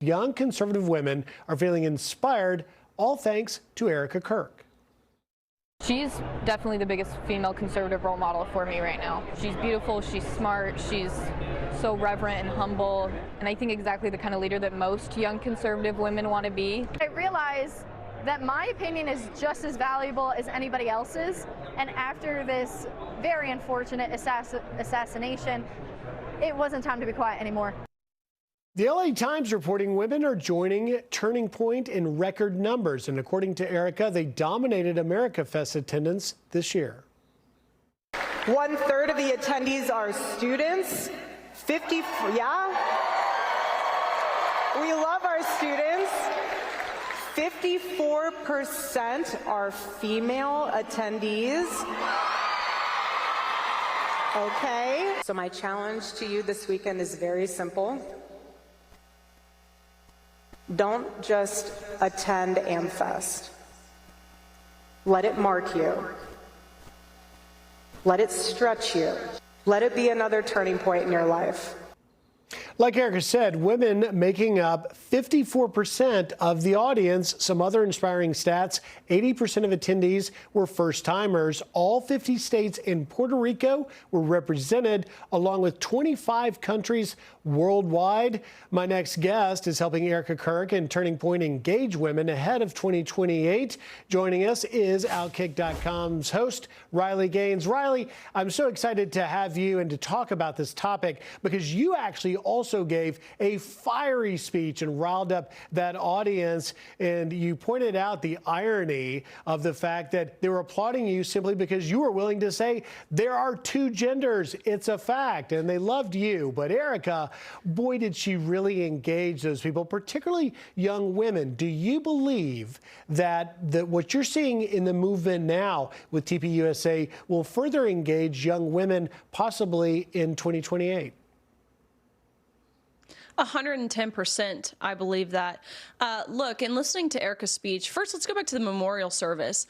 Young conservative women are feeling inspired, all thanks to Erika Kirk. She's definitely the biggest female conservative role model for me right now. She's beautiful, she's smart, she's so reverent and humble, and I think exactly the kind of leader that most young conservative women want to be. I realize that my opinion is just as valuable as anybody else's, and after this very unfortunate assassination, it wasn't time to be quiet anymore. The LA Times reporting women are joining Turning Point in record numbers, and according to Erika, they dominated America Fest attendance this year. 1/3 of the attendees are students. We love our students. 54% are female attendees. Okay. So my challenge to you this weekend is very simple. Don't just attend AmFest. Let it mark you. Let it stretch you. Let it be another turning point in your life. Like Erika said, women making up 54% of the audience. Some other inspiring stats: 80% of attendees were first-timers. All 50 states and Puerto Rico were represented, along with 25 countries worldwide. My next guest is helping Erika Kirk and Turning Point engage women ahead of 2028. Joining us is Outkick.com's host, Riley Gaines. Riley, I'm so excited to have you and to talk about this topic because you actually also gave a fiery speech and riled up that audience, and you pointed out the irony of the fact that they were applauding you simply because you were willing to say there are two genders. It's a fact, and they loved you. But Erika, boy, did she really engage those people, particularly young women. Do you believe that what you're seeing in the movement now with TPUSA will further engage young women possibly in 2028? 110%, I believe that. Look, in listening to Erika's speech, first let's go back to the memorial service.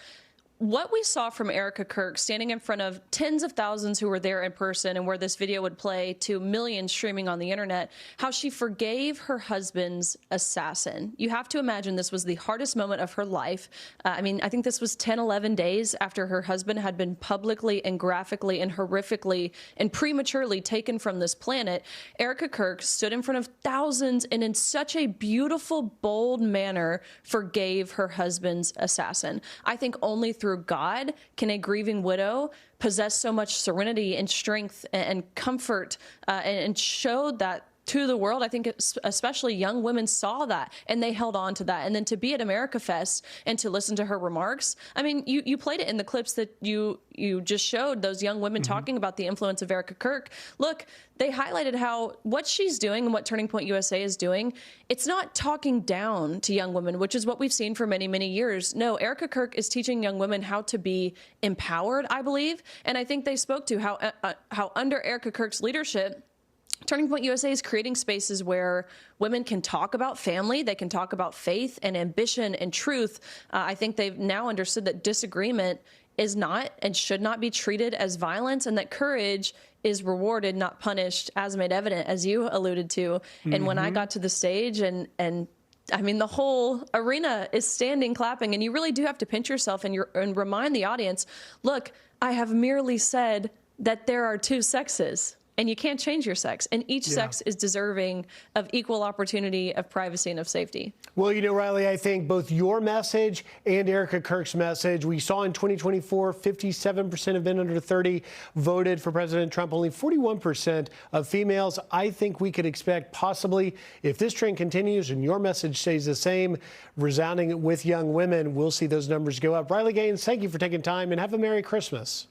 What we saw from Erika Kirk standing in front of tens of thousands who were there in person and where this video would play to millions streaming on the internet, how she forgave her husband's assassin. You have to imagine this was the hardest moment of her life. I think this was 10, 11 days after her husband had been publicly and graphically and horrifically and prematurely taken from this planet. Erika Kirk stood in front of thousands and in such a beautiful, bold manner forgave her husband's assassin. I think only through God can a grieving widow possess so much serenity and strength and comfort and showed that to the world. I think especially young women saw that and they held on to that. And then to be at America Fest and to listen to her remarks, I mean, you played it in the clips that you just showed, those young women talking about the influence of Erika Kirk. Look, they highlighted how what she's doing and what Turning Point USA is doing, it's not talking down to young women, which is what we've seen for many, many years. No, Erika Kirk is teaching young women how to be empowered, I believe. And I think they spoke to how under Erika Kirk's leadership, Turning Point USA is creating spaces where women can talk about family, they can talk about faith and ambition and truth. I think they've now understood that disagreement is not and should not be treated as violence, and that courage is rewarded, not punished, as made evident, as you alluded to. And when I got to the stage and I mean, the whole arena is standing, clapping, and you really do have to pinch yourself and remind the audience, look, I have merely said that there are two sexes. And you can't change your sex. And each sex is deserving of equal opportunity, of privacy, and of safety. Well, you know, Riley, I think both your message and Erika Kirk's message, we saw in 2024, 57% of men under 30 voted for President Trump, only 41% of females. I think we could expect possibly, if this trend continues and your message stays the same, resounding with young women, we'll see those numbers go up. Riley Gaines, thank you for taking time and have a Merry Christmas.